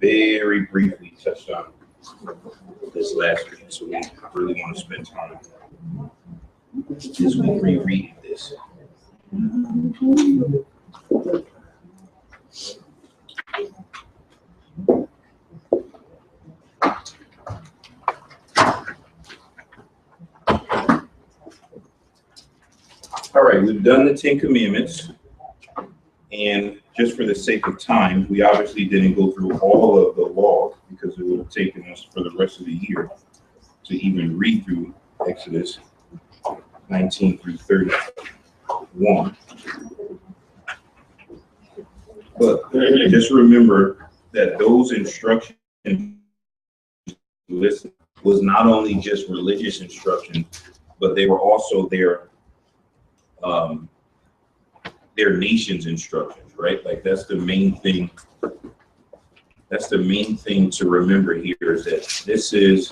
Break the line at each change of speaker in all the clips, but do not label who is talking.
very briefly touched on this last week, so I really want to spend time this week rereading this. All right, we've done the 10 Commandments, and just for the sake of time, we obviously didn't go through all of the laws because it would have taken us for the rest of the year to even read through Exodus 19 through 31. But just remember that those instructions listed was not only just religious instruction, but they were also their nation's instructions, right? Like that's the main thing. That's the main thing to remember here is that this is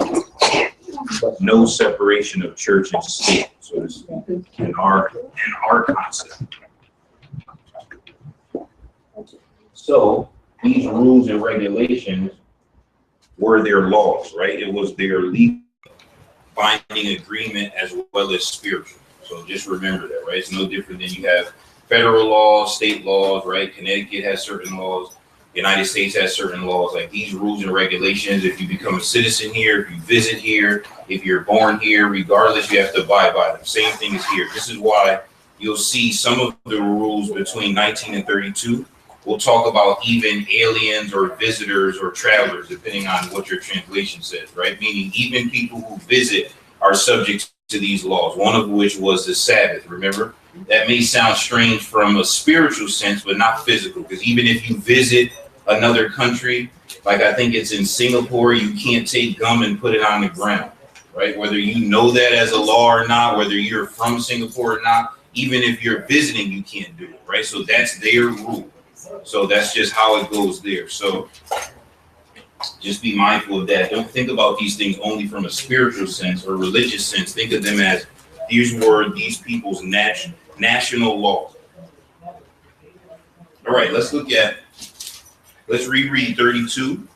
no separation of church and state, so to speak, in our concept. So these rules and regulations were their laws, right? It was their legal binding agreement as well as spiritual. So just remember that, right? It's no different than you have federal laws, state laws, right? Connecticut has certain laws. United States has certain laws. Like these rules and regulations, if you become a citizen here, if you visit here, if you're born here, regardless, you have to abide by them. Same thing is here. This is why you'll see some of the rules between 19 and 32. We'll talk about even aliens or visitors or travelers, depending on what your translation says, right? Meaning even people who visit are subject to these laws, one of which was the Sabbath, remember? That may sound strange from a spiritual sense, but not physical, because even if you visit another country, like I think it's in Singapore, you can't take gum and put it on the ground, right? Whether you know that as a law or not, whether you're from Singapore or not, even if you're visiting, you can't do it, right? So that's their rule. So that's just how it goes there. So just be mindful of that. Don't think about these things only from a spiritual sense or religious sense. Think of them as these were these people's national laws. All right, let's reread 32,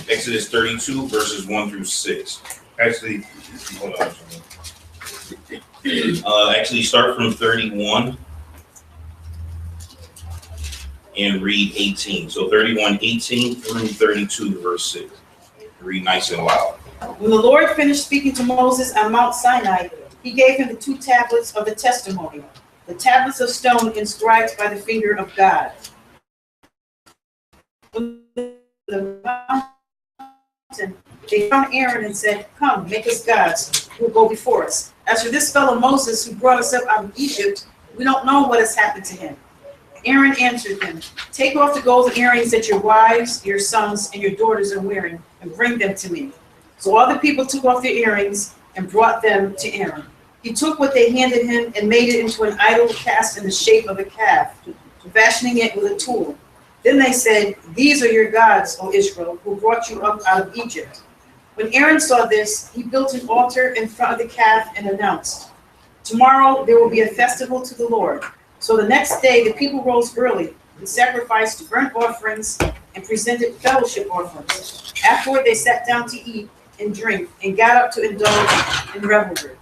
Exodus 32, verses 1 through 6. Actually, hold on. Actually, start from 31 and read 18. So 31, 18 through 32, verse 6. Read nice and loud.
When the Lord finished speaking to Moses on Mount Sinai, he gave him the 2 tablets of the testimony, the tablets of stone inscribed by the finger of God. When the mountain, they found Aaron and said, "Come, make us gods who will go before us. As for this fellow Moses who brought us up out of Egypt, we don't know what has happened to him." Aaron answered them, "Take off the golden earrings that your wives, your sons, and your daughters are wearing, and bring them to me." So all the people took off their earrings and brought them to Aaron. He took what they handed him and made it into an idol cast in the shape of a calf, fashioning it with a tool. Then they said, "These are your gods, O Israel, who brought you up out of Egypt." When Aaron saw this, he built an altar in front of the calf and announced, "Tomorrow there will be a festival to the Lord." So the next day, the people rose early and sacrificed burnt offerings and presented fellowship offerings. Afterward, they sat down to eat and drink and got up to indulge in revelry.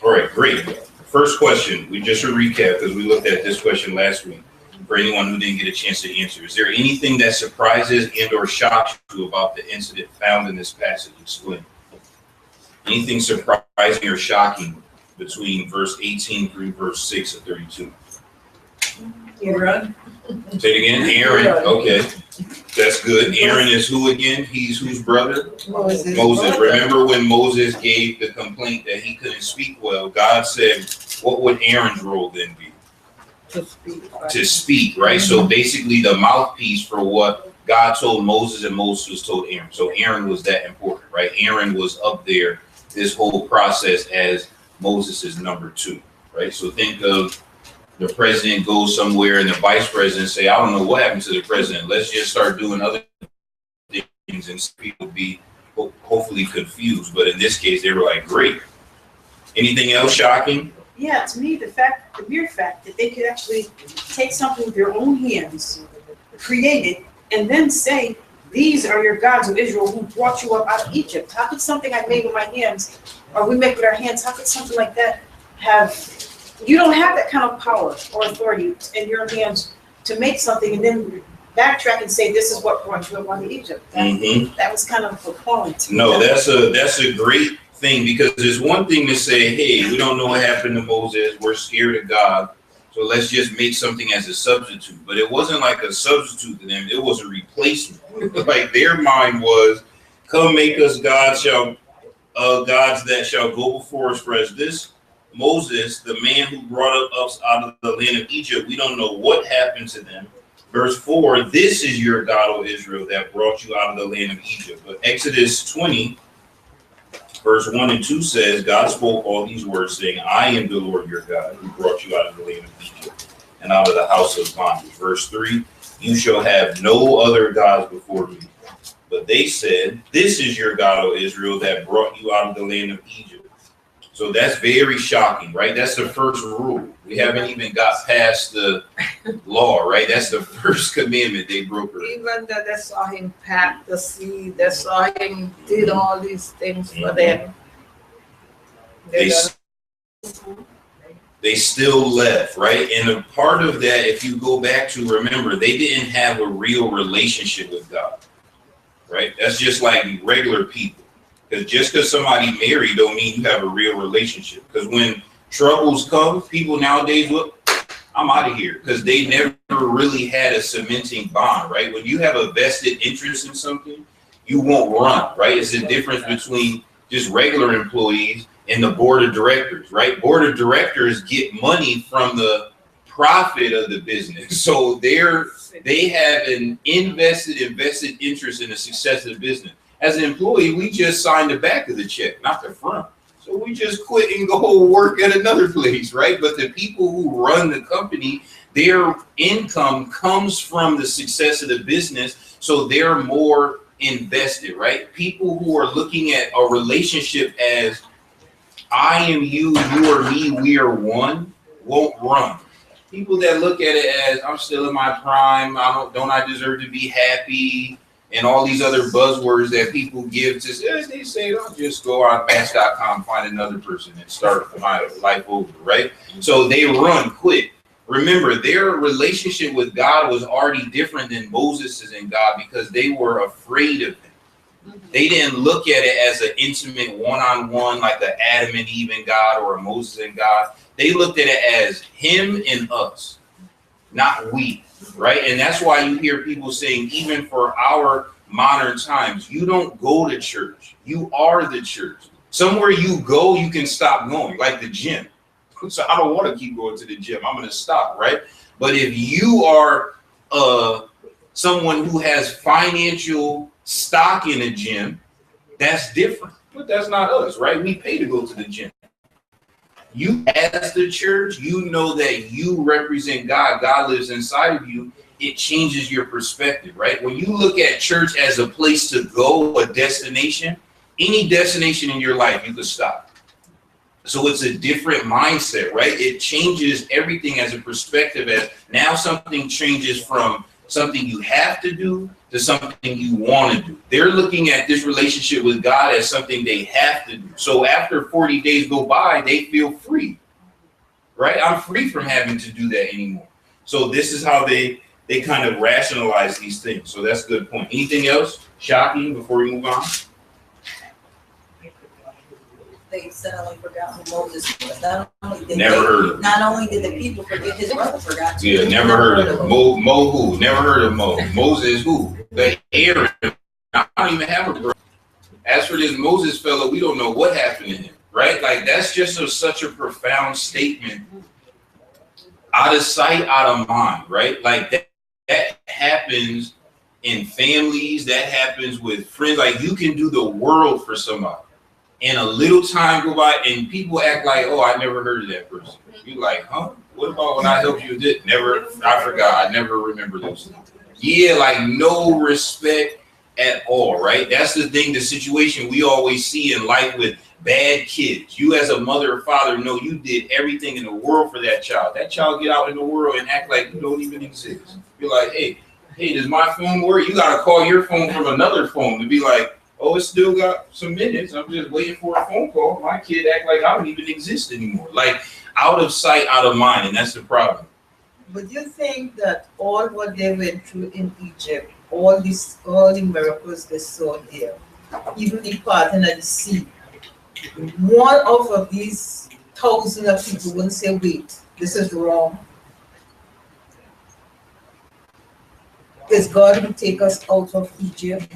All right, great. First question, we just a recap because we looked at this question last week. For anyone who didn't get a chance to answer, is there anything that surprises and or shocks you about the incident found in this passage? Explain. Anything surprising or shocking between verse 18 through verse 6 of 32?
Aaron.
Say it again. Aaron. Okay, that's good. Aaron is who again? He's whose brother?
Moses.
Moses. Remember when Moses gave the complaint that he couldn't speak well? God said, what would Aaron's role then be? To speak, right? So basically the mouthpiece for what God told Moses and Moses was told Aaron. So Aaron was that important, right? Aaron was up there this whole process as Moses' number 2, right? So think of the president goes somewhere and the vice president say, "I don't know what happened to the president. Let's just start doing other things," and people be hopefully confused. But in this case, they were like, "Great." Anything else shocking?
Yeah, to me, the mere fact that they could actually take something with their own hands, create it, and then say, these are your gods of Israel who brought you up out of Egypt. How could something I made with my hands, or we make with our hands, how could something like that have, you don't have that kind of power or authority in your hands to make something and then backtrack and say, this is what brought you up out of Egypt. That was kind of appalling to me.
No, that's a great thing, because there's one thing to say, hey, we don't know what happened to Moses, we're scared of God, so let's just make something as a substitute. But it wasn't like a substitute to them, it was a replacement. Like their mind was, come make us gods that shall go before us. For as this Moses, the man who brought us out of the land of Egypt, we don't know what happened to them. Verse 4, this is your God, O Israel, that brought you out of the land of Egypt. But Exodus 20, verse 1 and 2 says, God spoke all these words, saying, I am the Lord your God, who brought you out of the land of Egypt and out of the house of bondage. Verse 3, you shall have no other gods before me. But they said, this is your God, O Israel, that brought you out of the land of Egypt. So that's very shocking, right? That's the first rule. We haven't even got past the law, right? That's the first commandment they broke.
Even that they saw him pack the sea, they saw him did all these things for them.
They still left, right? And a part of that, if you go back to remember, they didn't have a real relationship with God, right? That's just like regular people. Because just because somebody married don't mean you have a real relationship. Because when troubles come, people nowadays, look, I'm out of here. Because they never really had a cementing bond, right? When you have a vested interest in something, you won't run, right? It's the difference between just regular employees and the board of directors, right? Board of directors get money from the profit of the business. So they have an invested interest in the success of the business. As an employee, we just signed the back of the check, not the front. So we just quit and go work at another place, right? But the people who run the company, their income comes from the success of the business. So they're more invested, right? People who are looking at a relationship as I am you, you are me, we are one, won't run. People that look at it as I'm still in my prime, don't I deserve to be happy? And all these other buzzwords that people give to, they say, I'll just go on Match.com, find another person and start my life over, right? So they run quick. Remember, their relationship with God was already different than Moses's and God because they were afraid of him. They didn't look at it as an intimate one-on-one like an Adam and Eve and God or a Moses and God. They looked at it as him and us, not we. Right. And that's why you hear people saying, even for our modern times, you don't go to church. You are the church. Somewhere you go, you can stop going, like the gym. So I don't want to keep going to the gym. I'm going to stop. Right. But if you are someone who has financial stock in a gym, that's different. But that's not us. Right. We pay to go to the gym. You as the church, you know that you represent God. God lives inside of you. It changes your perspective, right? When you look at church as a place to go, a destination, any destination in your life, you could stop. So it's a different mindset, right? It changes everything as a perspective. As now something changes from something you have to do to something you want to do. They're looking at this relationship with God as something they have to do. So after 40 days go by, they feel free, right? I'm free from having to do that anymore. So this is how they kind of rationalize these things. So that's a good point. Anything else shocking before we move on?
They suddenly forgot who Moses was. Not only did the people forget, his brother forgot too.
Yeah, never heard of him. Mo who? Never heard of Mo. Moses who? The Aaron. I don't even have a brother. As for this Moses fellow, we don't know what happened to him, right? Like that's just such a profound statement. Out of sight, out of mind, right? Like that happens in families. That happens with friends. Like you can do the world for somebody. And a little time go by and people act like, oh, I never heard of that person. You're like, huh? What about when I helped you with it? Never, I forgot. I never remember those things. Yeah, like no respect at all, right? That's the thing, the situation we always see in life with bad kids. You as a mother or father know you did everything in the world for that child. That child get out in the world and act like you don't even exist. You're like, hey, hey, does my phone work? You gotta call your phone from another phone to be like, oh, it still got some minutes. I'm just waiting for a phone call. My kid act like I don't even exist anymore. Like out of sight, out of mind, and that's the problem.
But you think that all what they went through in Egypt, all the miracles they saw there, even the parting of the sea, one of these thousands of people wouldn't say, wait, this is wrong. Is God who take us out of Egypt?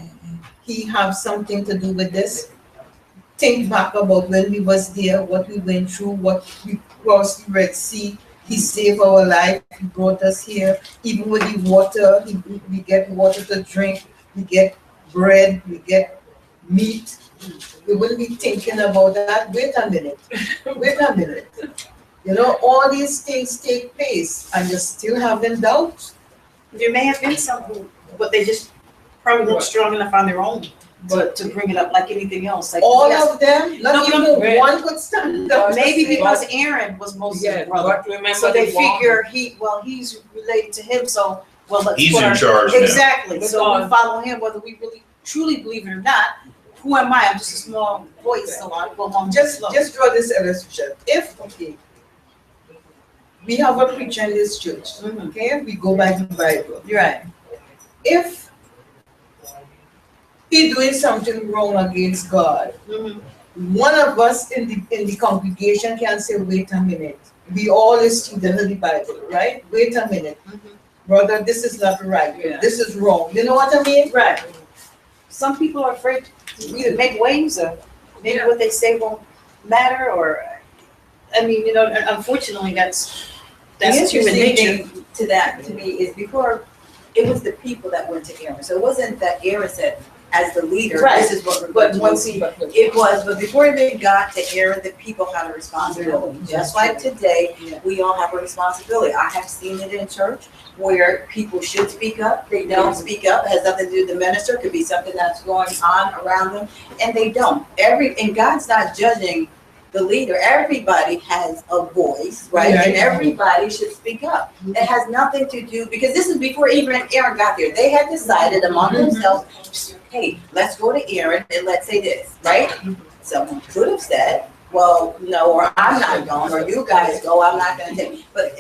He have something to do with this? Think back about when we was there, what we went through, what we crossed the Red Sea. He saved our life. He brought us here. Even with the water, we get water to drink. We get bread. We get meat. We wouldn't be thinking about that. Wait a minute. Wait a minute. You know, all these things take place, and you're still having doubt.
There may have been some who, but they just probably weren't strong enough on their own to bring it up like anything else. Like
All of them? Not even one could stand up.
Maybe because Aaron was Moses' brother. So they figure he's related to him, so let's
He's in charge now.
Exactly. So we follow him whether we really truly believe it or not. Who am I? I'm just a small voice, so I go along.
Just draw this illustration. If we have a preacher in this church, okay, we go by the Bible.
You're right.
If he doing something wrong against God, one of us in the congregation can say, wait a minute. We all is students of the Bible, right? Wait a minute. Brother, this is not right. Yeah. This is wrong. You know what I mean?
Right. Some people are afraid to either make waves or maybe what they say won't matter, or I mean, unfortunately that's human nature.
To that, to me, is before it was the people that went to Aaron. So it wasn't that Aaron said, as the leader,
right.
This is what we're going to do. But before they got to Aaron, the people had a responsibility. Just like today, we all have a responsibility. I have seen it in church where people should speak up. They don't speak up. It has nothing to do with the minister. It could be something that's going on around them, and they don't. And God's not judging the leader. Everybody has a voice, right? And everybody should speak up. It has nothing to do, because this is before even Aaron got there. They had decided among themselves, hey, let's go to Aaron and let's say this, right? Someone could have said, well, no, or I'm not going, or you guys go, I'm not going to take. But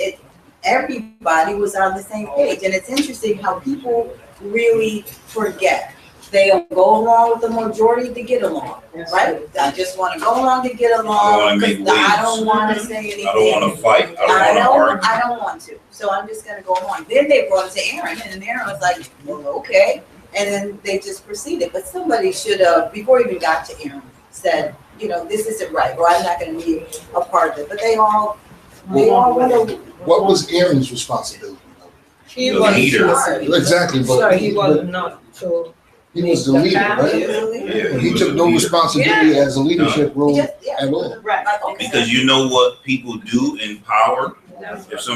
everybody was on the same page. And it's interesting how people really forget. They go along with the majority to get along, right? I just want to go along to get along because I don't want to say anything.
I don't want to fight.
I don't want to. So I'm just going to go along. Then they brought it to Aaron, and Aaron was like, well, okay. And then they just proceeded. But somebody should have, before he even got to Aaron, said, this isn't right, or I'm not going to be a part of it. But they all went over.
What was Aaron's responsibility?
He
The
was
leader.
Exactly, but
he was not so.
he was the leader, right?
Yeah.
He took no responsibility as a leadership role at all.
Right.
Because you know what people do in power? If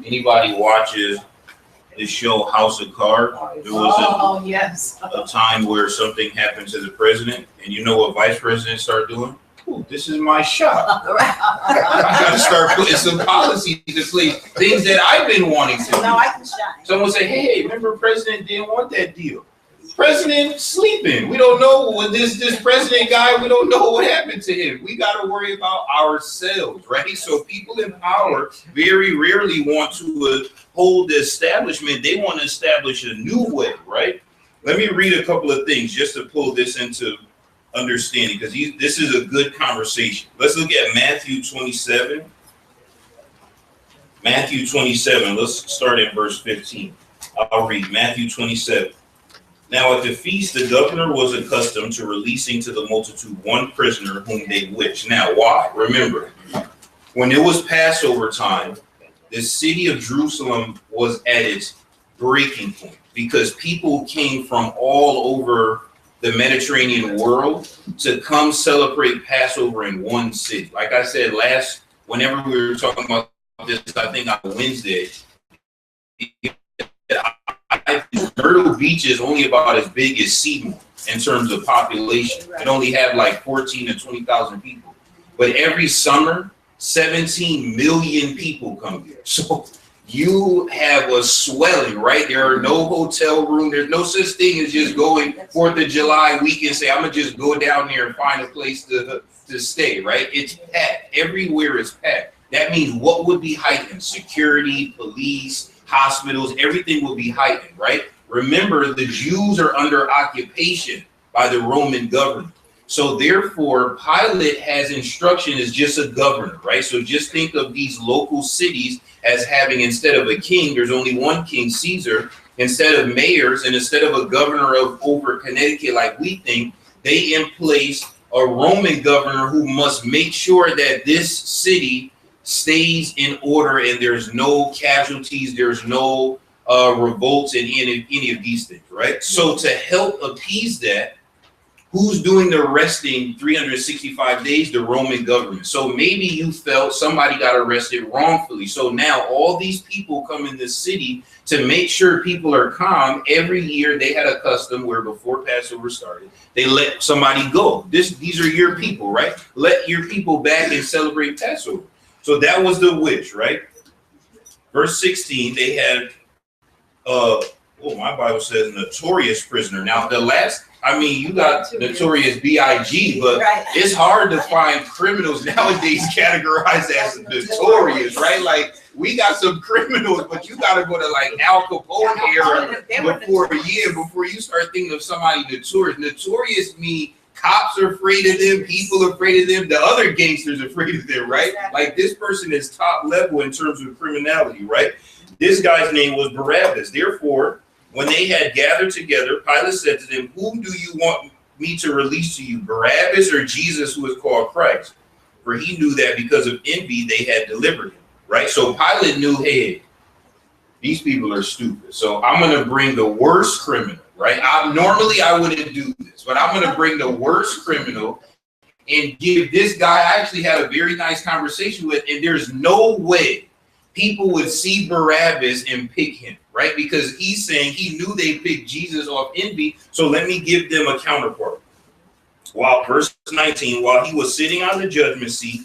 anybody watches the show House of Cards, there was
yes.
a time where something happened to the president, and you know what vice presidents start doing? Ooh, this is my shot. I gotta start putting some policies in place, things that I've been wanting to do.
Now I can shine.
Someone say, hey, remember president didn't want that deal. President sleeping. We don't know what this president guy, we don't know what happened to him. We got to worry about ourselves, right? So people in power very rarely want to hold the establishment. They want to establish a new way, right? Let me read a couple of things just to pull this into understanding, because this is a good conversation. Let's look at Matthew 27. Matthew 27, let's start at verse 15. I'll read Matthew 27. Now at the feast, the governor was accustomed to releasing to the multitude one prisoner whom they wished. Now, why? Remember, when it was Passover time, the city of Jerusalem was at its breaking point because people came from all over the Mediterranean world to come celebrate Passover in one city. Like I said whenever we were talking about this, I think on Wednesday, Myrtle Beach is only about as big as Seymour in terms of population. It only have like 14 to 20,000 people. But every summer, 17 million people come here. So you have a swelling, right? There are no hotel rooms. There's no such thing as just going 4th of July weekend, say, I'm going to just go down there and find a place to stay, right? It's packed. Everywhere is packed. That means what would be heightened? Security, police, hospitals, everything will be heightened, right? Remember, the Jews are under occupation by the Roman government. So therefore, Pilate has instruction as just a governor, right? So just think of these local cities as having, instead of a king, there's only one king, Caesar. Instead of mayors and instead of a governor of over Connecticut like we think, they in place a Roman governor who must make sure that this city stays in order and there's no casualties, there's no revolts in any of these things, right? So to help appease that, who's doing the arresting 365 days? The Roman government. So maybe you felt somebody got arrested wrongfully. So now all these people come in the city to make sure people are calm. Every year they had a custom where before Passover started, they let somebody go. These are your people, right? Let your people back and celebrate Passover. So that was the wish, right? Verse 16, they had, my Bible says notorious prisoner. Now the last, you got notorious B.I.G., but it's hard to find criminals nowadays categorized as notorious, right? Like, we got some criminals, but you got to go to like Al Capone era before you start thinking of somebody notorious. Notorious means cops are afraid of them, people are afraid of them, the other gangsters are afraid of them, right? Like, this person is top level in terms of criminality, right? This guy's name was Barabbas. Therefore, when they had gathered together, Pilate said to them, whom do you want me to release to you, Barabbas or Jesus, who is called Christ? For he knew that because of envy, they had delivered him, right? So Pilate knew, hey, these people are stupid. So I'm going to bring the worst criminal, right? Normally I wouldn't do this, but I'm going to bring the worst criminal and give this guy, I actually had a very nice conversation with, and there's no way people would see Barabbas and pick him, right? Because he's saying he knew they picked Jesus off envy, so let me give them a counterpart. Verse 19, while he was sitting on the judgment seat,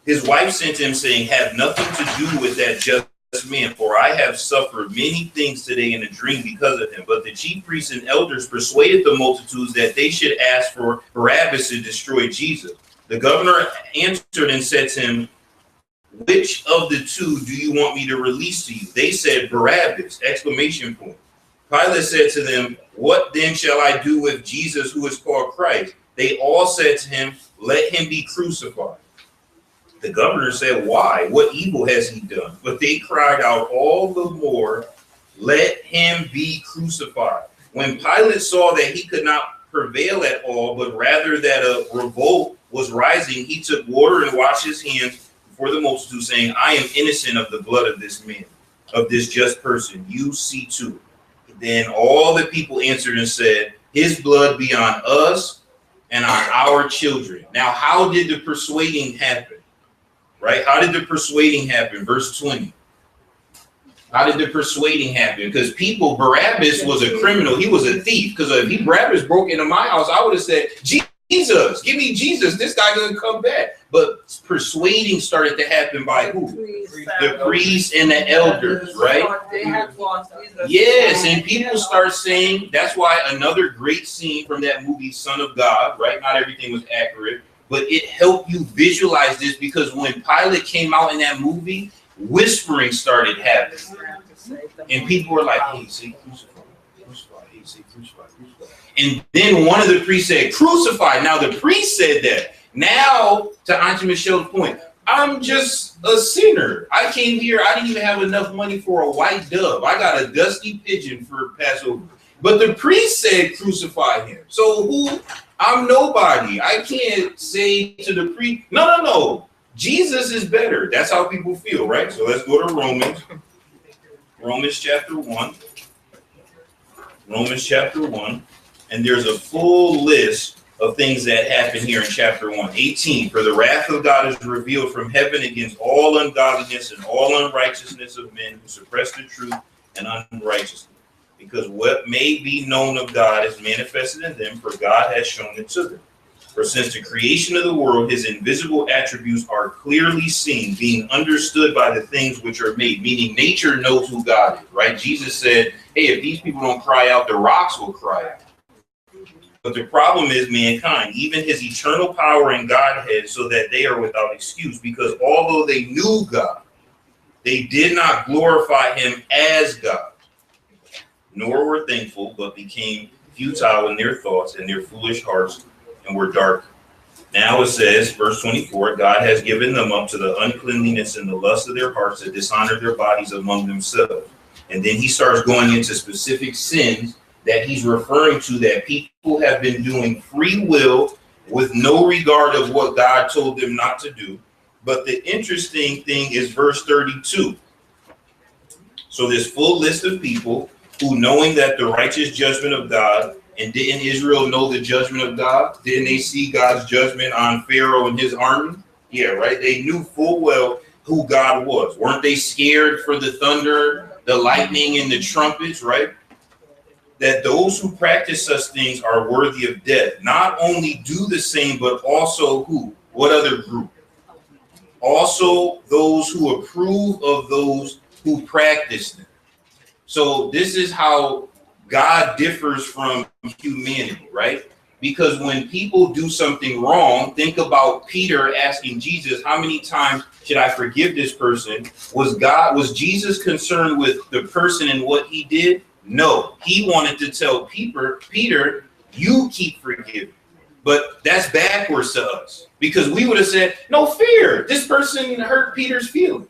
his wife sent him saying, have nothing to do with that just man, for I have suffered many things today in a dream because of him. But the chief priests and elders persuaded the multitudes that they should ask for Barabbas to destroy Jesus. The governor answered and said to him, which of the two do you want me to release to you? They said, Barabbas, ! Pilate said to them, what then shall I do with Jesus who is called Christ? They all said to him, let him be crucified. The governor said, why? What evil has he done? But they cried out all the more, let him be crucified. When Pilate saw that he could not prevail at all, but rather that a revolt was rising, he took water and washed his hands for the multitude, saying, I am innocent of the blood of this man, of this just person. You see to it. Then all the people answered and said, his blood be on us and on our children. Now, how did the persuading happen? Right? How did the persuading happen? Verse 20. How did the persuading happen? Because Barabbas was a criminal. He was a thief. Because if Barabbas broke into my house, I would have said, Jesus, give me Jesus. This guy doesn't come back. But persuading started to happen by who? The priests and the elders, right? Yes, and people start saying, that's why another great scene from that movie, Son of God, right? Not everything was accurate, but it helped you visualize this, because when Pilate came out in that movie, whispering started happening. And people were like, hey, say crucify, crucify, hey, say crucify, crucify. And then one of the priests said, crucify. Now the priest said that. Now, to Auntie Michelle's point, I'm just a sinner. I came here, I didn't even have enough money for a white dove. I got a dusty pigeon for Passover. But the priest said, crucify him. So I'm nobody. I can't say to the priest, no. Jesus is better. That's how people feel, right? So let's go to Romans. Romans chapter 1. Romans chapter 1. And there's a full list of things that happen here in chapter 1. 18. For the wrath of God is revealed from heaven against all ungodliness and all unrighteousness of men who suppress the truth and unrighteousness. Because what may be known of God is manifested in them, for God has shown it to them. For since the creation of the world, his invisible attributes are clearly seen, being understood by the things which are made, meaning nature knows who God is, right? Jesus said, hey, if these people don't cry out, the rocks will cry out. But the problem is mankind, even his eternal power and Godhead, so that they are without excuse, because although they knew God, they did not glorify him as God, nor were thankful, but became futile in their thoughts, and their foolish hearts and were dark. Now it says, verse 24, God has given them up to the uncleanliness and the lust of their hearts to dishonor their bodies among themselves. And then he starts going into specific sins that he's referring to that people have been doing free will with no regard of what God told them not to do. But the interesting thing is verse 32. So this full list of people who, knowing that the righteous judgment of God, and didn't Israel know the judgment of God? Didn't they see God's judgment on Pharaoh and his army? Yeah, right. They knew full well who God was. Weren't they scared for the thunder, the lightning, and the trumpets, right? That those who practice such things are worthy of death. Not only do the same, but also who? What other group? Also those who approve of those who practice them. So this is how God differs from humanity, right? Because when people do something wrong, think about Peter asking Jesus, how many times should I forgive this person? Was Jesus concerned with the person and what he did? No, he wanted to tell Peter, you keep forgiving. But that's backwards to us, because we would have said, no fear, this person hurt Peter's feelings.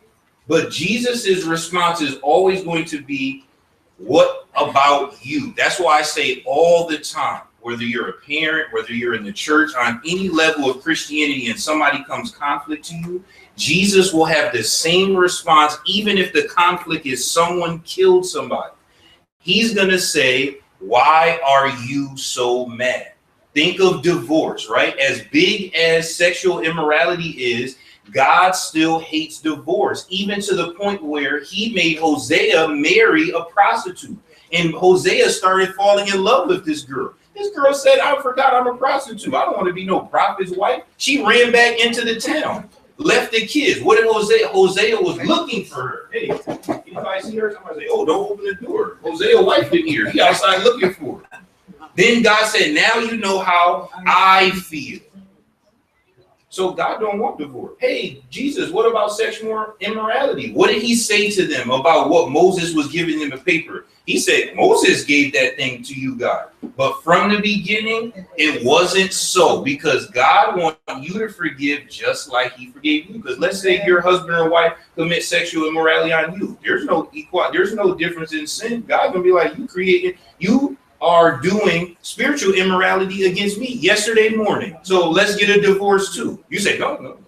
But Jesus's response is always going to be, what about you? That's why I say all the time, whether you're a parent, whether you're in the church, on any level of Christianity, and somebody comes conflict to you, Jesus will have the same response, even if the conflict is someone killed somebody. He's going to say, why are you so mad? Think of divorce, right? As big as sexual immorality is, God still hates divorce, even to the point where he made Hosea marry a prostitute. And Hosea started falling in love with this girl. This girl said, I forgot I'm a prostitute. I don't want to be no prophet's wife. She ran back into the town, left the kids. What did Hosea? Hosea was looking for her. Hey, anybody see her? Somebody say, oh, don't open the door. Hosea wife in here. He outside looking for her. Then God said, now you know how I feel. So God don't want divorce. Hey, Jesus, what about sexual immorality? What did he say to them about what Moses was giving them a paper? He said, Moses gave that thing to you, God. But from the beginning, it wasn't so, because God wants you to forgive just like he forgave you. Because let's say your husband or wife commit sexual immorality on you. There's no difference in sin. God's gonna be like, you are doing spiritual immorality against me yesterday morning. So let's get a divorce too. You say, no.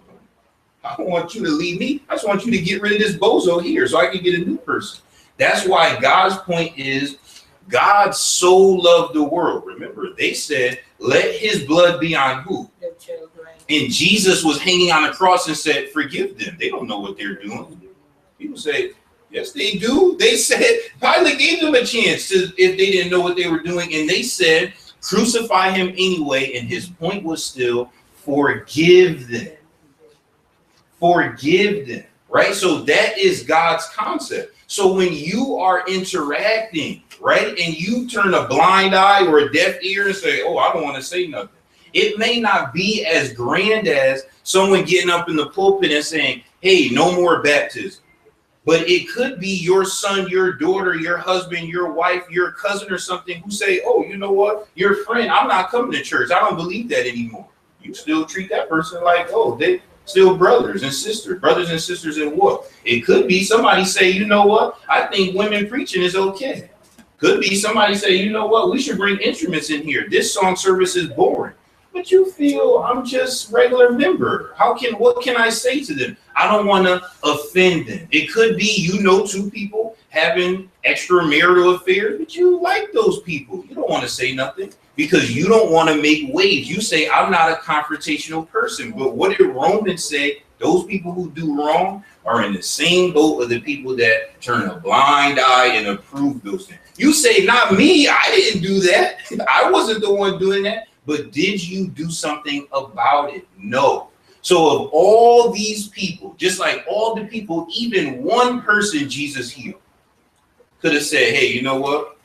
I don't want you to leave me. I just want you to get rid of this bozo here so I can get a new person. That's why God's point is, God so loved the world. Remember, they said, let his blood be on who? The children. And Jesus was hanging on a cross and said, forgive them. They don't know what they're doing. People say, yes, they do. They said, Pilate gave them a chance if they didn't know what they were doing. And they said, crucify him anyway. And his point was still, forgive them. Forgive them, right? So that is God's concept. So when you are interacting, right, and you turn a blind eye or a deaf ear and say, oh, I don't want to say nothing. It may not be as grand as someone getting up in the pulpit and saying, hey, no more baptism. But it could be your son, your daughter, your husband, your wife, your cousin or something who say, oh, you know what? Your friend, I'm not coming to church. I don't believe that anymore. You still treat that person like, oh, they still brothers and sisters in what? It could be somebody say, you know what? I think women preaching is okay. Could be somebody say, you know what? We should bring instruments in here. This song service is boring. But you feel I'm just regular member. What can I say to them? I don't want to offend them. It could be, you know, two people having extramarital affairs, but you like those people. You don't want to say nothing because you don't want to make waves. You say, I'm not a confrontational person. But what did Romans say? Those people who do wrong are in the same boat of the people that turn a blind eye and approve those things. You say, not me. I didn't do that. I wasn't the one doing that. But did you do something about it? No. So of all these people, just like all the people, even one person Jesus healed could have said, hey, you know what?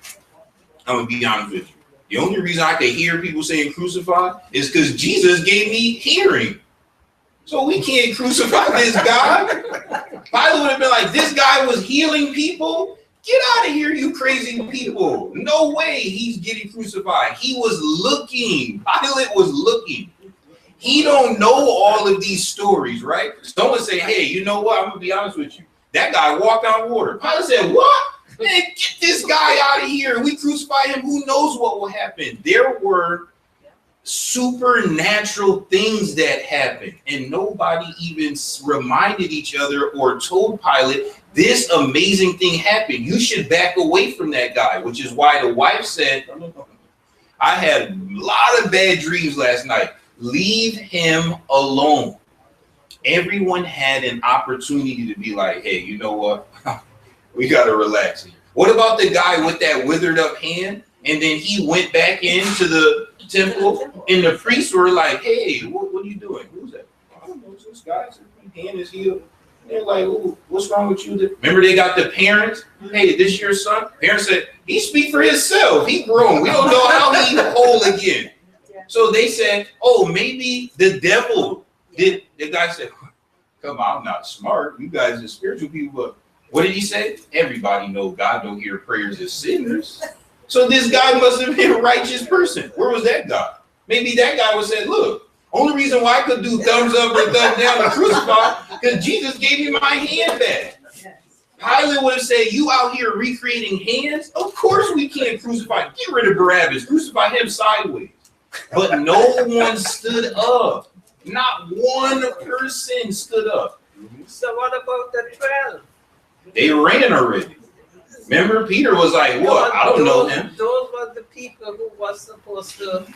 I'm going to be honest with you. The only reason I could hear people saying crucify is because Jesus gave me hearing. So we can't crucify this guy. Pilate would have been like, this guy was healing people? Get out of here, you crazy people. No way he's getting crucified. He was looking. Pilate was looking. He don't know all of these stories, right? Someone say, hey, you know what? I'm going to be honest with you. That guy walked on water. Pilate said, what? Man, get this guy out of here. We crucify him. Who knows what will happen? There were supernatural things that happened, and nobody even reminded each other or told Pilate this amazing thing happened. You should back away from that guy, which is why the wife said, I had a lot of bad dreams last night. Leave him alone. Everyone had an opportunity to be like, hey, you know what? We got to relax here. What about the guy with that withered up hand? And then he went back into the temple, and the priests were like, hey, what are you doing? Who's that? I don't know, this guy's hand is healed. They're like, ooh, what's wrong with you? Remember, they got the parents. Hey, this your son? Parents said, he speak for himself. He grown. We don't know how he whole again. So they said, oh, maybe the devil did. The guy said, come on, I'm not smart. You guys are spiritual people. But what did he say? Everybody know God don't hear prayers of sinners. So this guy must have been a righteous person. Where was that guy? Maybe that guy would say, look, only reason why I could do thumbs up or thumbs down and crucify because Jesus gave me my hand back. Pilate would have said, you out here recreating hands? Of course we can't crucify. Get rid of Barabbas. Crucify him sideways. But no one stood up. Not one person stood up.
So what about the 12?
They ran already. Remember, Peter was like, what? I don't know him.
Those were the people who was supposed to.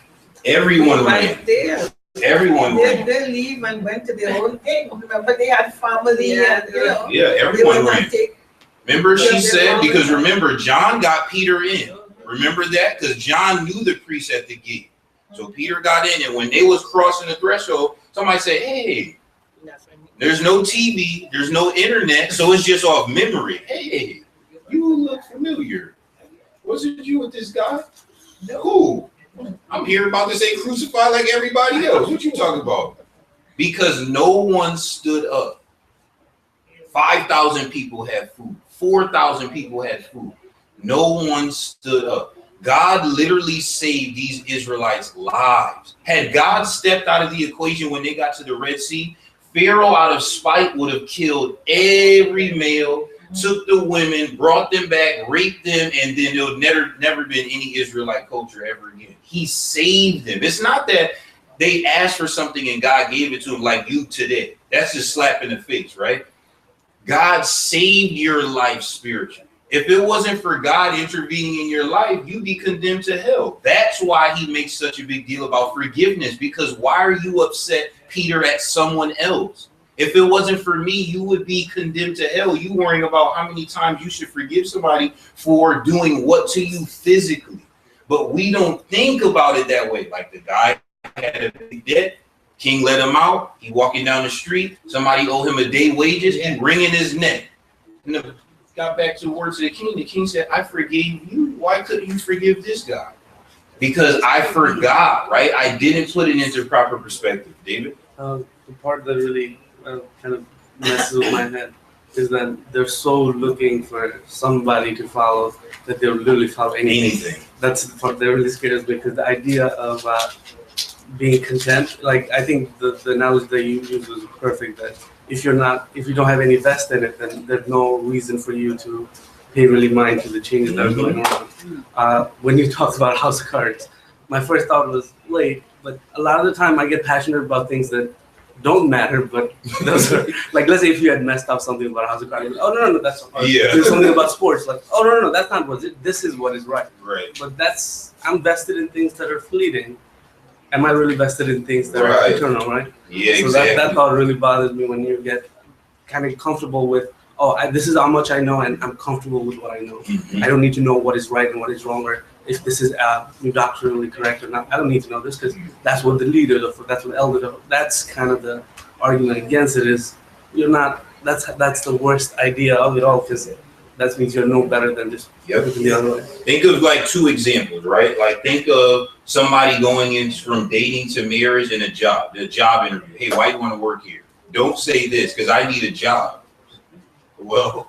Everyone
right
ran.
there.
Everyone ran.
They leave and went to their own thing. Remember, they had family.
Yeah,
and, you know,
Yeah,
they
everyone
were
ran.
not take.
Remember, she
Yeah,
said, because remember, John got Peter in. Remember that? Because John knew the priest at the gate. So Peter got in, and when they was crossing the threshold, somebody said, hey, there's no TV, there's no internet, so it's just off memory. Hey, you look familiar. Wasn't you with this guy? Who? I'm here about to say crucify like everybody else. What you talking about? Because no one stood up. 5,000 people had food. 4,000 people had food. No one stood up. God literally saved these Israelites' lives. Had God stepped out of the equation when they got to the Red Sea, Pharaoh, out of spite, would have killed every male, took the women, brought them back, raped them, and then there would never been any Israelite culture ever again. He saved them. It's not that they asked for something and God gave it to them like you today. That's just slap in the face, right? God saved your life spiritually. If it wasn't for God intervening in your life, you'd be condemned to hell. That's why he makes such a big deal about forgiveness, because why are you upset, Peter, at someone else? If it wasn't for me, you would be condemned to hell. You worrying about how many times you should forgive somebody for doing what to you physically. But we don't think about it that way. Like the guy had a big debt. King let him out. He walking down the street. Somebody owe him a day wages. He wringing his neck. And the got back to the words of the king. The king said, I forgave you. Why couldn't you forgive this guy? Because I forgot, right? I didn't put it into proper perspective. David?
The part that really kind of messes with my head is that they're so looking for somebody to follow that they'll literally follow anything. That's the part that really scares me, because the idea of being content, like I think the analogy that you used was perfect, that if you don't have any vest in it, then there's no reason for you to pay really mind to the changes that are going on. When you talked about House of Cards, my first thought was late, but a lot of the time I get passionate about things that don't matter, but those are, like, let's say if you had messed up something about House of Cards, oh no, that's there's something about sports, like, oh no, that's not what it. This is what is right.
Right.
But I'm vested in things that are fleeting. Am I really vested in things that are eternal, right?
Yeah,
so
exactly.
that thought really bothers me when you get kind of comfortable with, this is how much I know, and I'm comfortable with what I know.
Mm-hmm.
I don't need to know what is right and what is wrong, or if this is doctrinally correct or not. I don't need to know this because that's what the leader, that's what the elder, that's kind of the argument against it is you're not, that's the worst idea of it all because that means you're no better than just the other way.
Think of like 2 examples, right? Like think of somebody going in from dating to marriage and the job interview. Hey, why do you want to work here? Don't say this because I need a job. Well,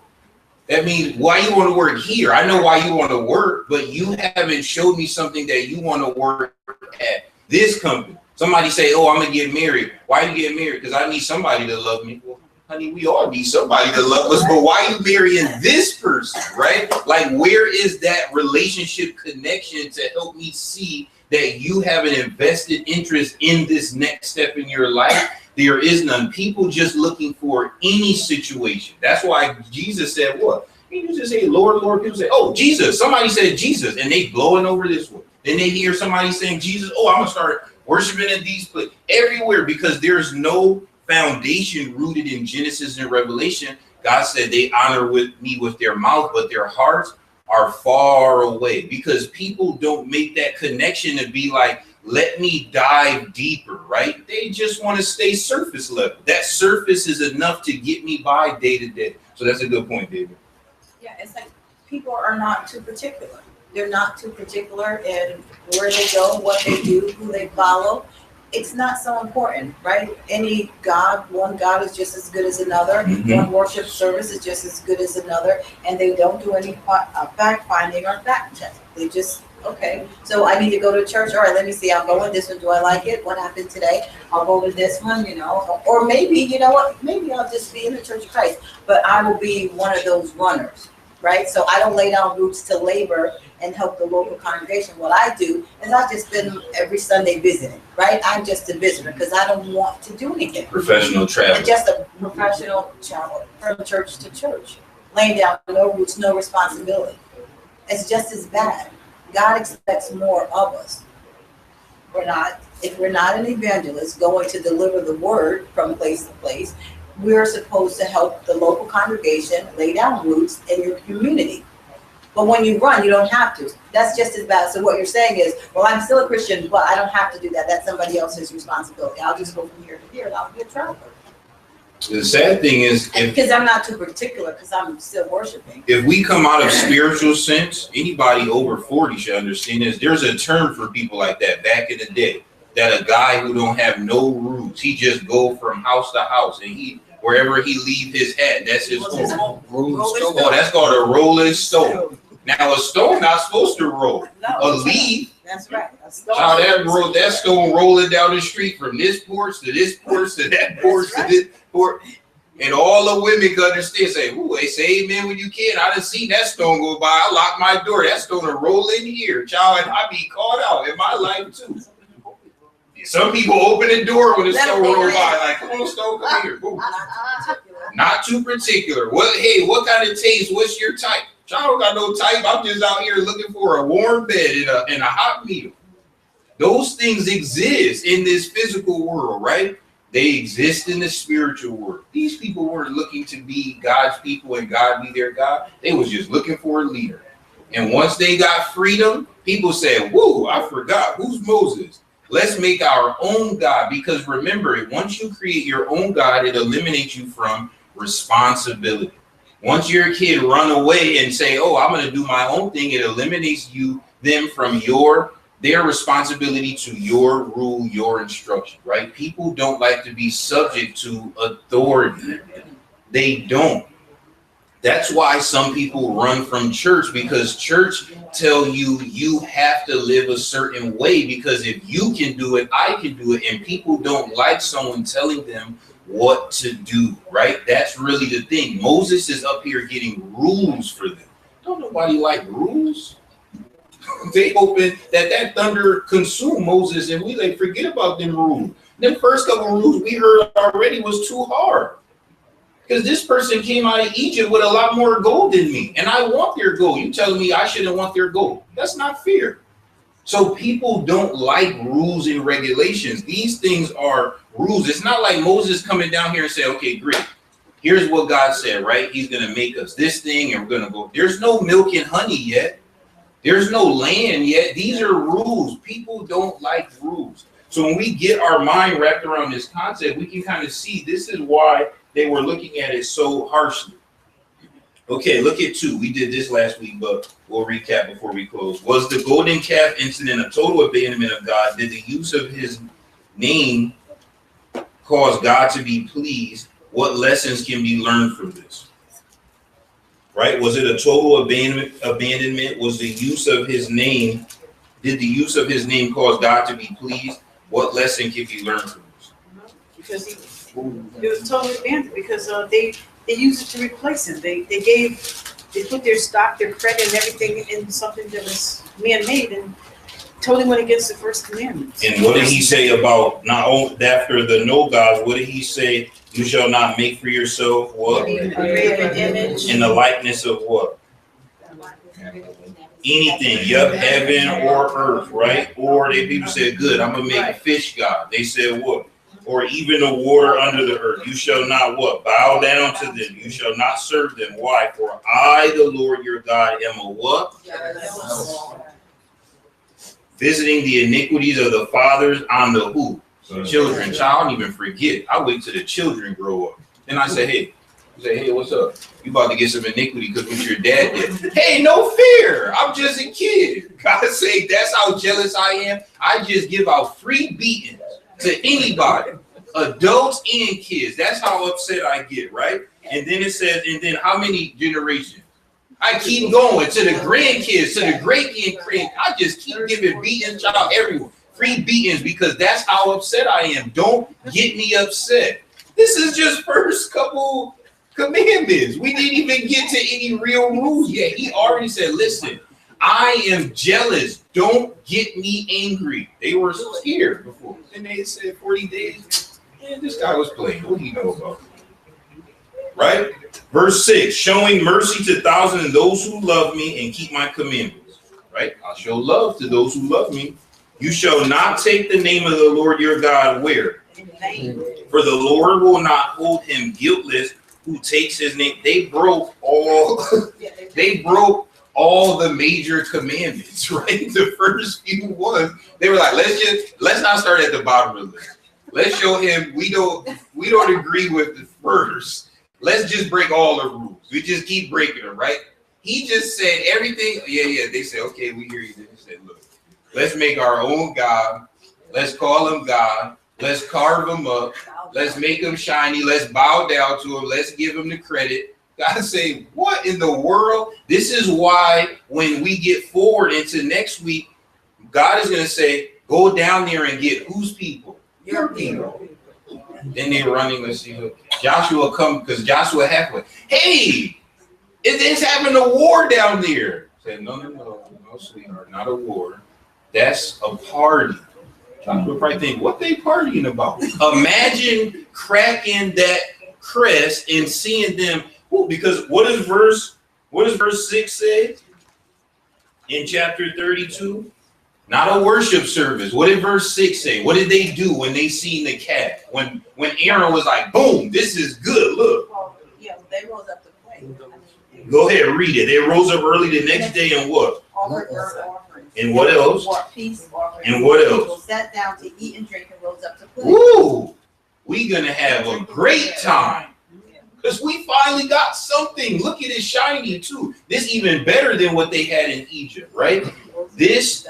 that means why you want to work here. I know why you want to work, but you haven't showed me something that you want to work at this company. Somebody say, oh, I'm going to get married. Why do you get married? Because I need somebody to love me. Well, honey, we all need somebody to love us, but why are you marrying this person, right? Like, where is that relationship connection to help me see that you have an invested interest in this next step in your life? There is none. People just looking for any situation. That's why Jesus said what? He used to say, Lord, Lord. People say, oh, Jesus. Somebody said Jesus, and they blowing over this one. Then they hear somebody saying Jesus. Oh, I'm going to start worshiping in these places everywhere because there's no foundation rooted in Genesis and Revelation. God said they honor me with their mouth, but their hearts are far away because people don't make that connection to be like, let me dive deeper, right? They just want to stay surface level. That surface is enough to get me by day to day. So that's a good point, David.
Yeah, it's like people are not too particular. They're not too particular in where they go, what they do, who they follow. It's not so important, right? Any God, one God is just as good as another.
Mm-hmm.
One worship service is just as good as another. And they don't do any fact finding or fact check. They just, okay, so I need to go to church. All right, let me see. I'll go in this one. Do I like it? What happened today? I'll go to this one, you know. Or maybe, you know what? Maybe I'll just be in the Church of Christ. But I will be one of those runners, right? So I don't lay down roots to labor and help the local congregation. What I do is I just spend every Sunday visiting, right? I'm just a visitor because I don't want to do anything.
Professional travel.
Just a professional travel from church to church, laying down no roots, no responsibility. It's just as bad. God expects more of us. If we're not an evangelist going to deliver the word from place to place, we're supposed to help the local congregation lay down roots in your community. But when you run, you don't have to. That's just as bad. So what you're saying is, well, I'm still a Christian, but I don't have to do that. That's somebody else's responsibility. I'll just go from here to here and I'll be a traveler.
The sad thing is,
because I'm not too particular, because I'm still worshiping.
If we come out of spiritual sense, anybody over 40 should understand this. There's a term for people like that back in the day. That a guy who don't have no roots, he just go from house to house, and wherever he leave his hat, that's his home. Oh, that's called a rolling stone. Now a stone not supposed to roll.
No,
a leaf.
That's right.
How that stone rolling down the street from this porch to this porch to that porch to this porch. And all the women can understand, say, ooh, they say amen when you can. I done seen that stone go by. I lock my door. That stone will roll in here. Child, and I be caught out in my life too. Some people open the door when the stone roll by, like, come on, stone, come here. Ooh. Not too particular. What kind of taste? What's your type? Child, don't got no type. I'm just out here looking for a warm bed and a hot meal. Those things exist in this physical world, right? They exist in the spiritual world. These people weren't looking to be God's people and God be their God. They was just looking for a leader. And once they got freedom, people said, whoa, I forgot. Who's Moses? Let's make our own God. Because remember, once you create your own God, it eliminates you from responsibility. Once you're a kid, run away and say, oh, I'm going to do my own thing. It eliminates them from their responsibility to your rule, your instruction, right? People don't like to be subject to authority. They don't. That's why some people run from church, because church tell you have to live a certain way, because if you can do it, I can do it. And people don't like someone telling them what to do, right? That's really the thing. Moses is up here getting rules for them. Don't nobody like rules. They hoping that thunder consume Moses, and we like forget about them rules. Them first couple rules we heard already was too hard. Because this person came out of Egypt with a lot more gold than me, and I want their gold. You telling me I shouldn't want their gold? That's not fair. So people don't like rules and regulations. These things are rules. It's not like Moses coming down here and say, okay, great. Here's what God said, right? He's going to make us this thing, and we're going to go. There's no milk and honey yet. There's no land yet. These are rules. People don't like rules. So when we get our mind wrapped around this concept, we can kind of see this is why they were looking at it so harshly. Okay, look at 2. We did this last week, but we'll recap before we close. Was the golden calf incident a total abandonment of God? Did the use of his name cause God to be pleased? What lessons can be learned from this? Right? Was it a total abandonment? Was the use of his name, did the use of his name cause God to be pleased? What lesson can be learned from this?
Because it was totally abandoned because they used it to replace him. They put their stock, their credit, and everything in something that was man-made and totally went against the first commandment.
And what did he say about not only after the no gods? What did he say? You shall not make for yourself what?
A graven image.
In the likeness of what? Anything, yep, heaven or earth, right? Or people said, good, I'm gonna make a fish god. They said what? Or even the water under the earth. You shall not what? Bow down to them. You shall not serve them. Why? For I, the Lord your God, am a what? Visiting the iniquities of the fathers on the who? So children. Child, I don't even forget. I wait till the children grow up. Then I say, hey. You say, hey, what's up? You about to get some iniquity because what your dad did. Hey, no fear. I'm just a kid. God say, that's how jealous I am. I just give out free beatings to anybody, adults and kids. That's how upset I get, right? And then it says, and then how many generations? I keep going to the grandkids, to the great-grandkids. I just keep giving beatings out everyone. Free beatings because that's how upset I am. Don't get me upset. This is just first couple commandments. We didn't even get to any real rules yet. He already said, listen, I am jealous. Don't get me angry. They were scared before. And they said 40 days. Man, this guy was playing. What do you know about? Right? Verse 6, showing mercy to thousands and those who love me and keep my commandments. Right? I'll show love to those who love me. You shall not take the name of the Lord your God where? For the Lord will not hold him guiltless who takes his name. They broke all the major commandments, right? The first few ones, they were like, let's not start at the bottom of the list. Let's show him we don't agree with the first. Let's just break all the rules. We just keep breaking them, right? He just said everything. Yeah. They said, okay, we hear you. They said, look, let's make our own God. Let's call him God. Let's carve him up. Let's make him shiny. Let's bow down to him. Let's give him the credit. God say, what in the world? This is why when we get forward into next week, God is going to say, go down there and get whose people? Your people. Then they're running. Let's see. Joshua come because Joshua halfway. Hey, it's having a war down there. Said, no, sweetheart, not a war. That's a party. Joshua probably think, what they partying about? Imagine cracking that crest and seeing them. Because what does verse 6 say in chapter 32? Not a worship service. What did verse 6 say? What did they do when they seen the calf? When Aaron was like, boom, this is good. Look.
Well, yeah, they rose up to pray.
Go ahead, read it. They rose up early the next day and what?
Offered burnt offerings.
And what else?
Peace offerings.
And what else?
People sat down to eat and drink and rose up to pray.
Woo! We gonna have a great time. Because we finally got something. Look at it shiny too. This even better than what they had in Egypt, right? This,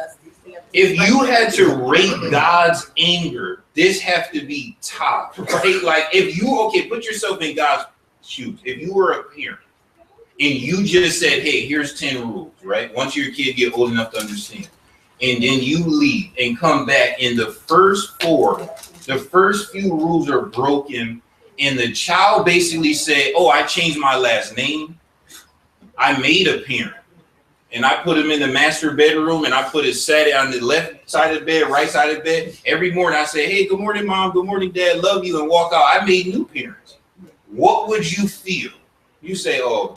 if you had to rate God's anger, this have to be top, right? Like if you, put yourself in God's shoes. If you were a parent and you just said, hey, here's 10 rules, right? Once your kid get old enough to understand. And then you leave and come back and the first few rules are broken. And the child basically said, oh, I changed my last name. I made a parent. And I put him in the master bedroom and I put his sat on the left side of the bed, right side of the bed. Every morning I say, hey, good morning, mom. Good morning, dad. Love you. And walk out. I made new parents. What would you feel? You say, oh,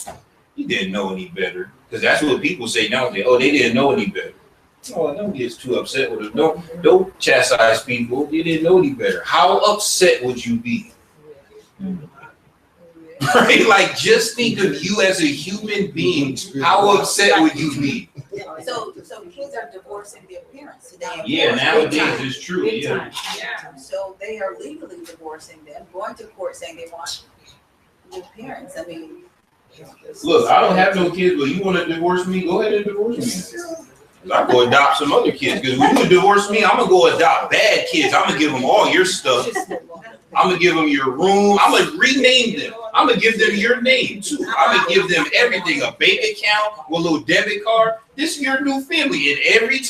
you didn't know any better. Because that's what people say nowadays. Oh, they didn't know any better. Oh, don't get too upset with us. Don't chastise people. You didn't know any better. How upset would you be? Right? Like, just think of you as a human being. How upset would you be?
So kids are divorcing their parents today.
Yeah, nowadays it's true.
Big
Yeah.
time. Yeah.
So they are legally divorcing them, going to court saying they want their parents. I mean.
Look, I don't have no kids, but you want to divorce me? Go ahead and divorce me. I'm going to adopt some other kids, because when you divorce me, I'm going to go adopt bad kids. I'm going to give them all your stuff. I'm going to give them your room. I'm going to rename them. I'm going to give them your name, too. I'm going to give them everything, a bank account with a little debit card. This is your new family. And every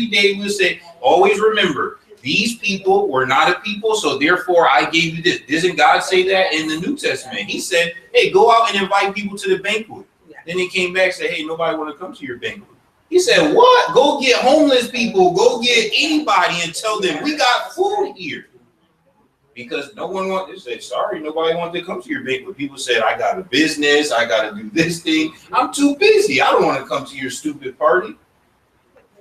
day we'll say, always remember, these people were not a people, so therefore I gave you this. Doesn't God say that in the New Testament? He said, hey, go out and invite people to the banquet. Then he came back and said, hey, nobody want to come to your banquet. He said, what? Go get homeless people. Go get anybody and tell them we got food here. Because no one wanted to say, sorry, nobody wanted to come to your banquet. People said, I got a business. I got to do this thing. I'm too busy. I don't want to come to your stupid party.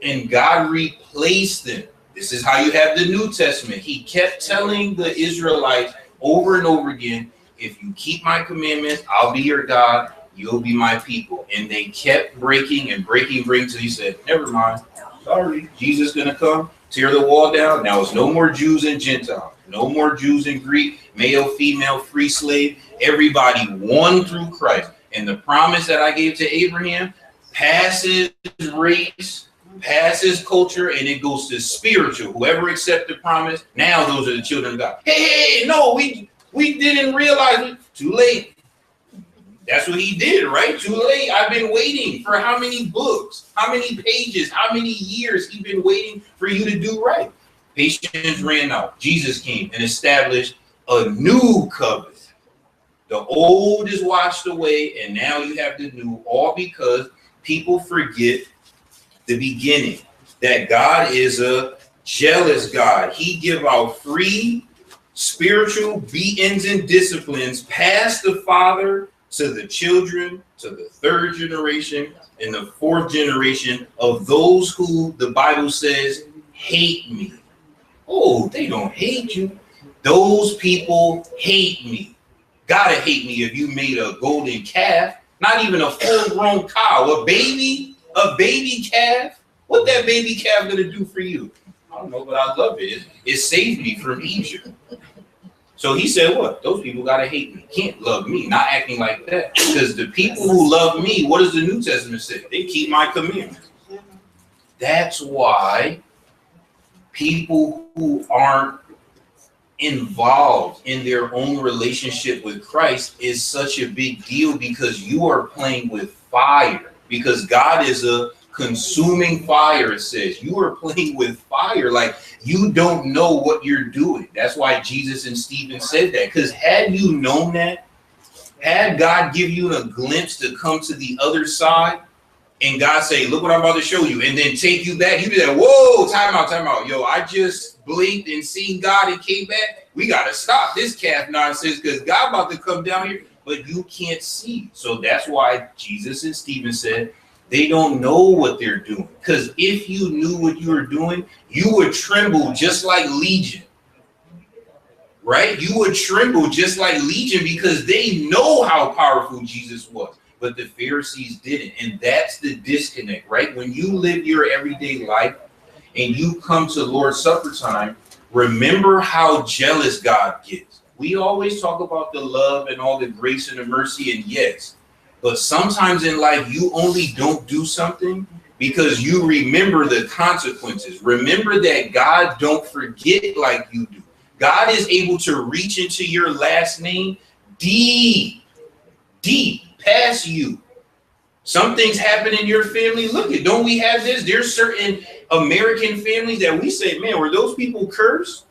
And God replaced them. This is how you have the New Testament. He kept telling the Israelites over and over again, if you keep my commandments, I'll be your God. You'll be my people. And they kept breaking till he said, never mind. Sorry, Jesus gonna come, tear the wall down. Now it's no more Jews and Gentiles, no more Jews and Greek, male, female, free, slave. Everybody one through Christ. And the promise that I gave to Abraham passes race, passes culture, and it goes to spiritual. Whoever accepts the promise, now those are the children of God. Hey, no, we didn't realize it. Too late. That's what he did, right? Too late. I've been waiting for how many books, how many pages, how many years he's been waiting for you to do right. Patience ran out. Jesus came and established a new covenant. The old is washed away, and now you have the new, all because people forget the beginning, that God is a jealous God. He give out free spiritual beatings and disciplines past the Father to the children, to the third generation and the fourth generation of those who the Bible says hate me. Oh, they don't hate you. Those people hate me. Gotta hate me if you made a golden calf, not even a full-grown cow, a baby calf. What that baby calf gonna do for you? I don't know, but I love it. It saved me from Egypt. So he said, what? Those people got to hate me. Can't love me. Not acting like that. Because the people who love me, what does the New Testament say? They keep my commandments. That's why people who aren't involved in their own relationship with Christ is such a big deal, because you are playing with fire. Because God is a consuming fire, it says. You are playing with fire. Like, you don't know what you're doing. That's why Jesus and Stephen said that. Because had you known that, had God give you a glimpse to come to the other side, and God say, look what I'm about to show you, and then take you back, you'd be like, whoa, time out. Yo, I just blinked and seen God and came back. We got to stop this calf nonsense, because God about to come down here, but you can't see. So that's why Jesus and Stephen said, they don't know what they're doing. Because if you knew what you were doing, you would tremble just like Legion. Right? You would tremble just like Legion, because they know how powerful Jesus was. But the Pharisees didn't. And that's the disconnect, right? When you live your everyday life and you come to Lord's Supper time, remember how jealous God gets. We always talk about the love and all the grace and the mercy, and yes. But sometimes in life, you only don't do something because you remember the consequences. Remember that God don't forget like you do. God is able to reach into your last name deep past you. Some things happen in your family. Look at, don't we have this? There's certain American families that we say, man, were those people cursed?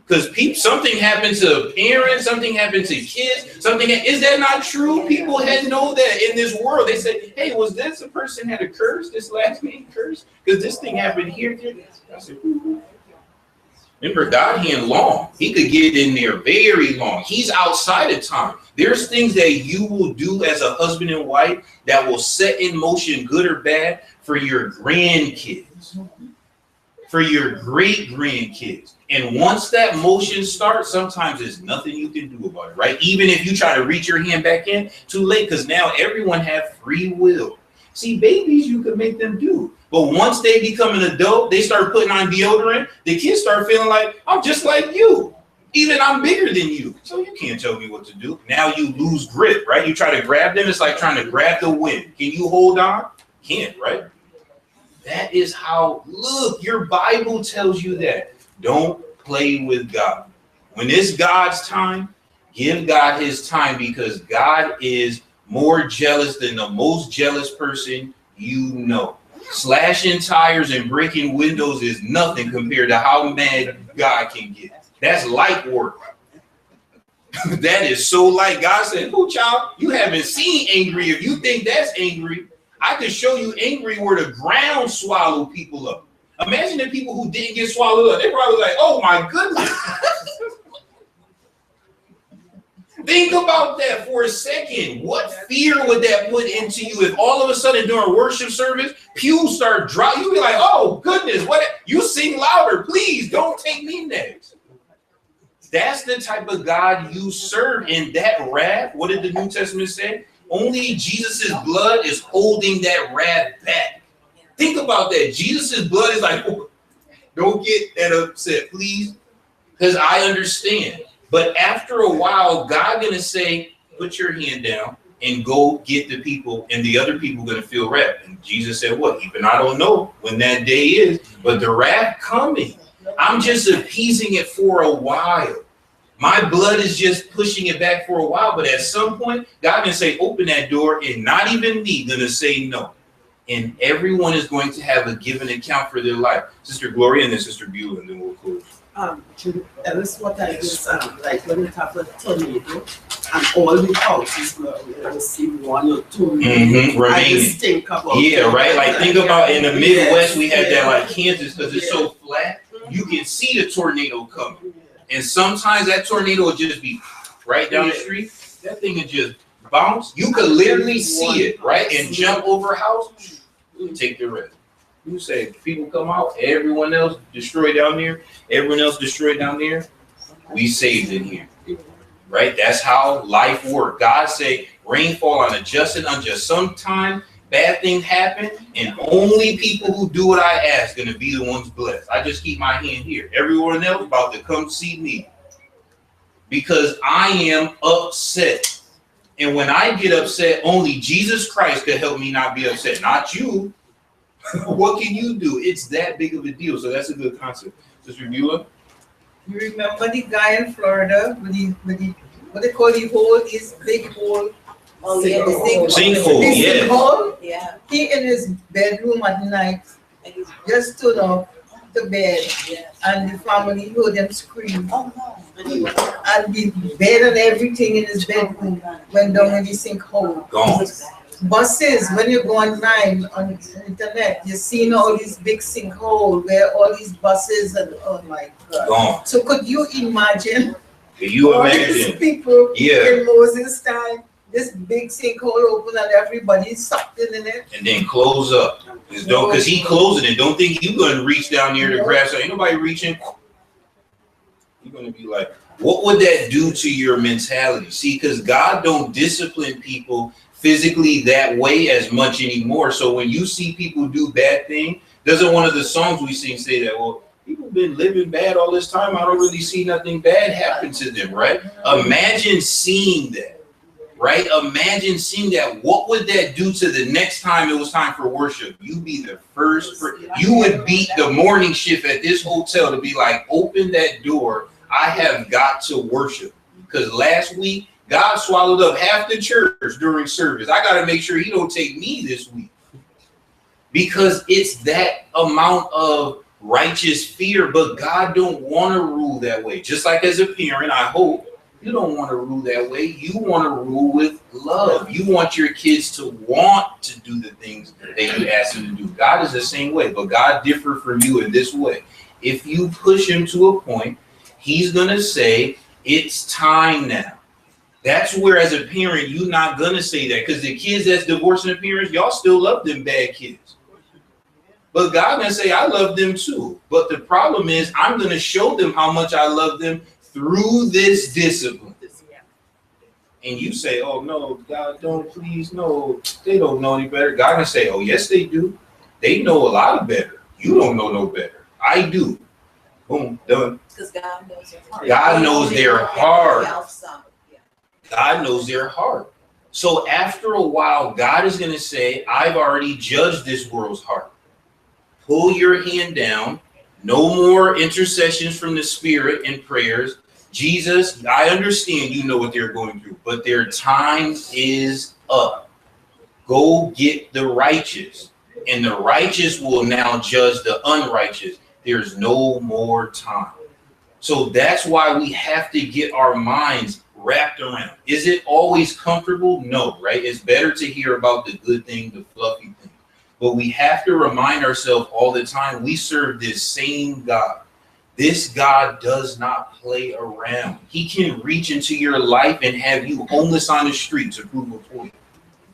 Because something happened to parents, something happened to kids, is that not true? People had know that in this world. They say, hey, was this a person had a curse, this last name curse? Because this thing happened here. I said, ooh. Remember, God hand long. He could get in there very long. He's outside of time. There's things that you will do as a husband and wife that will set in motion, good or bad, for your grandkids, for your great grandkids. And once that motion starts, sometimes there's nothing you can do about it, right? Even if you try to reach your hand back in, too late, because now everyone have free will. See, babies, you can make them do. But once they become an adult, they start putting on deodorant. The kids start feeling like, I'm just like you. Even I'm bigger than you. So you can't tell me what to do. Now you lose grip, right? You try to grab them. It's like trying to grab the wind. Can you hold on? Can't, right? That is how, look, your Bible tells you that. Don't play with God. When it's God's time, give God his time, because God is more jealous than the most jealous person you know. Slashing tires and breaking windows is nothing compared to how mad God can get. That's light work. That is so light. God said, oh, child, you haven't seen angry. If you think that's angry, I could show you angry where the ground swallowed people up. Imagine the people who didn't get swallowed up. They probably like, oh my goodness. Think about that for a second. What fear would that put into you if all of a sudden during worship service, pews start dropping? You'd be like, oh goodness, what? You sing louder, please don't take me next. That's the type of God you serve. In that wrath, what did the New Testament say? Only Jesus's blood is holding that wrath back. Think about that. Jesus's blood is like, oh, don't get that upset, please, because I understand. But after a while, God gonna say, put your hand down and go get the people, and the other people gonna feel wrath. And Jesus said, what? Even I don't know when that day is, but the wrath coming. I'm just appeasing it for a while. My blood is just pushing it back for a while, but at some point, God gonna say, open that door, and not even me gonna say no. And everyone is going to have a given account for their life. Sister Gloria and then Sister Beulah, and then we'll close.
Ellis, what I just like when you have a tornado and all the houses will see 1 or 2 I just think about
right? Like think about in the Midwest, we had that like Kansas, because it's so flat, you can see the tornado coming. And sometimes that tornado will just be right down the street. That thing will just bounce. You could literally see it, right? And jump over a house, take the risk. You say people come out, everyone else destroyed down there, everyone else destroyed down there, we saved in here, right? That's how life works. God say rainfall on the just and unjust. Sometimes bad things happen, and only people who do what I ask going to be the ones blessed. I just keep my hand here. Everyone else about to come see me because I am upset. And when I get upset, only Jesus Christ could help me not be upset, not you. What can you do? It's that big of a deal. So that's a good concept. Sister Beulah?
You remember the guy in Florida with the what they call the hole, this big hole?
Oh yeah, the
sinkhole.
Sinkhole.
Yeah.
He in his bedroom at night just stood up the bed, and the family heard them scream.
Oh no.
And the bed and everything in his bedroom went down in the sinkhole.
Gone.
Buses, when you go online on the internet, you're seeing all these big sinkhole where all these buses and oh my God.
Gone.
So could you imagine?
Can you
all
imagine?
these people
Yeah.
in Moses' time, this big sinkhole open and everybody's sucked in it.
And then close up. Just don't, because he closing it. Don't think you're going to reach down there to grab something. Ain't nobody reaching. You're going to be like, what would that do to your mentality? See, because God don't discipline people physically that way as much anymore. So when you see people do bad things, doesn't one of the songs we sing say that, well, people been living bad all this time. I don't really see nothing bad happen to them, right? Imagine seeing that, right? Imagine seeing that. What would that do to the next time it was time for worship? You'd be the first, you would beat the morning shift at this hotel to be like, open that door. I have got to worship. Because last week, God swallowed up half the church during service. I got to make sure he don't take me this week. Because it's that amount of righteous fear, but God don't want to rule that way. Just like as a parent, I hope you don't want to rule that way. You want to rule with love. You want your kids to want to do the things that you ask them to do. God is the same way, but God differs from you in this way. If you push him to a point, he's going to say, it's time now. That's where, as a parent, you're not going to say that, because the kids that's divorcing the parents, y'all still love them bad kids. But God going to say, I love them too. But the problem is, I'm going to show them how much I love them through this discipline. and you say, oh no, God, don't, please, no, they don't know any better. God can say, oh yes, they do. They know a lot of better. You don't know no better. I do. Boom, done.
Because God knows their heart.
God knows their heart.
Yeah.
God knows their heart. So after a while, God is going to say, I've already judged this world's heart. Pull your hand down. No more intercessions from the Spirit and prayers. Jesus, I understand you know what they're going through, but their time is up. Go get the righteous, and the righteous will now judge the unrighteous. There's no more time. So that's why we have to get our minds wrapped around. Is it always comfortable? No, right? It's better to hear about the good thing, the fluffy thing. But we have to remind ourselves all the time, we serve this same God. This God does not play around. He can reach into your life and have you homeless on the street to prove a point.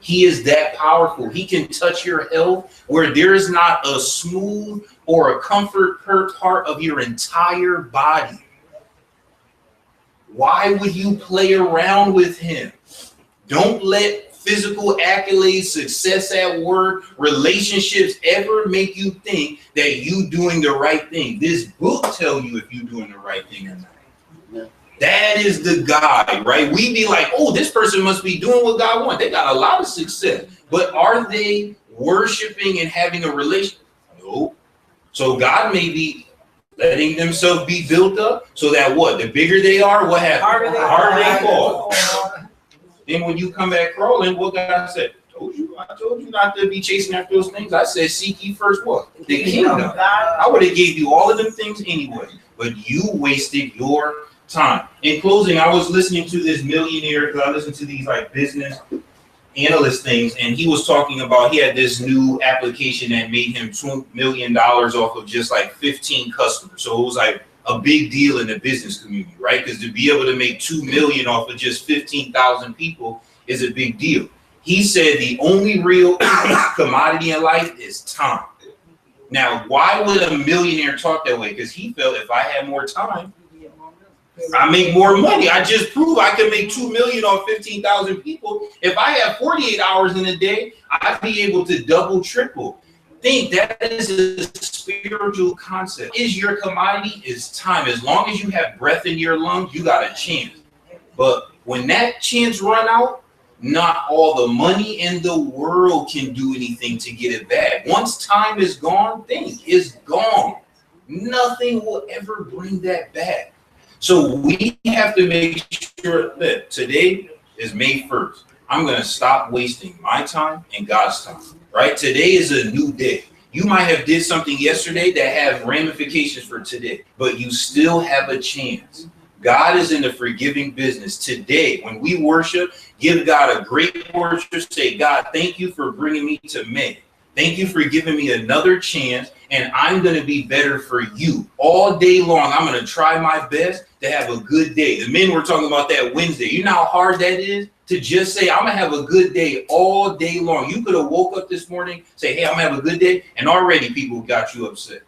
He is that powerful. He can touch your health where there is not a smooth or a comfort part of your entire body. Why would you play around with him? Don't let physical accolades, success at work, relationships ever make you think that you doing the right thing. This book tell you if you're doing the right thing or not. That is the guy, right? We be like, oh, this person must be doing what God wants. They got a lot of success. But are they worshiping and having a relationship? No. So God may be letting themselves be built up so that what? The bigger they are, what happens? Harder they fall. Then when you come back crawling, what God said? I told you not to be chasing after those things. I said, seek ye first what? The kingdom. I would have gave you all of them things anyway. But you wasted your time. In closing, I was listening to this millionaire, because I listen to these like business analyst things, and he was talking about he had this new application that made him $2 million off of just like 15 customers. So it was like a big deal in the business community, right? Because to be able to make $2 million off of just 15,000 people is a big deal. He said the only real commodity in life is time. Now, why would a millionaire talk that way? Because he felt if I had more time, I make more money. I just proved I can make $2 million off 15,000 people. If I have 48 hours in a day, I'd be able to double, triple. Think that is a spiritual concept. Is your commodity is time. As long as you have breath in your lungs, you got a chance. But when that chance run out, not all the money in the world can do anything to get it back. Once time is gone, think it's gone. Nothing will ever bring that back. So we have to make sure that today is May 1st. I'm going to stop wasting my time and God's time, right? Today is a new day. You might have did something yesterday that have ramifications for today, but you still have a chance. God is in the forgiving business. Today, when we worship, give God a great worship. Say, God, thank you for bringing me to May. Thank you for giving me another chance, and I'm going to be better for you. All day long, I'm going to try my best to have a good day. The men were talking about that Wednesday. You know how hard that is to just say, I'm going to have a good day all day long. You could have woke up this morning, say, hey, I'm going to have a good day, and already people got you upset.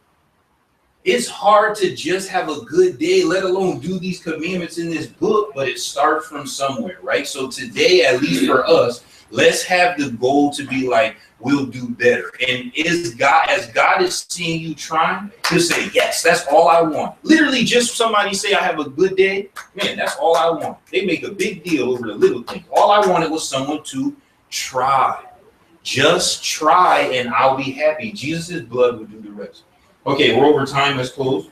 It's hard to just have a good day, let alone do these commandments in this book, but it starts from somewhere, right? So today, at least for us, let's have the goal to be like, we'll do better. And is God, as God is seeing you trying, he'll say, yes, that's all I want. Literally just somebody say, I have a good day. Man, that's all I want. They make a big deal over the little things. All I wanted was someone to try. Just try and I'll be happy. Jesus' blood will do the rest. Okay, we're over time. Let's close.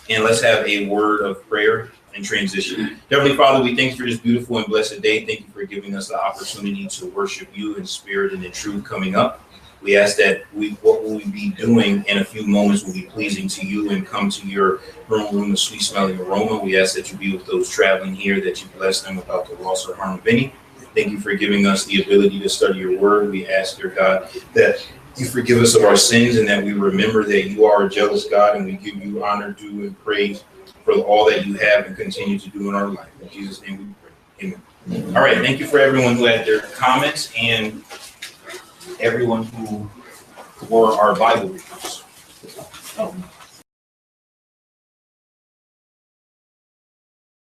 And let's have a word of prayer and transition. Heavenly Father, we thank you for this beautiful and blessed day. Thank you for giving us the opportunity to worship you in spirit and in truth coming up. We ask that what we'll be doing in a few moments will be pleasing to you and come to your room, a sweet smelling aroma. We ask that you be with those traveling here, that you bless them without the loss or harm of any. Thank you for giving us the ability to study your word. We ask, dear God, that you forgive us of our sins and that we remember that you are a jealous God, and we give you honor, due, and praise for all that you have and continue to do in our life. In Jesus' name we pray. Amen. All right. Thank you for everyone who had their comments and everyone who were our Bible readers.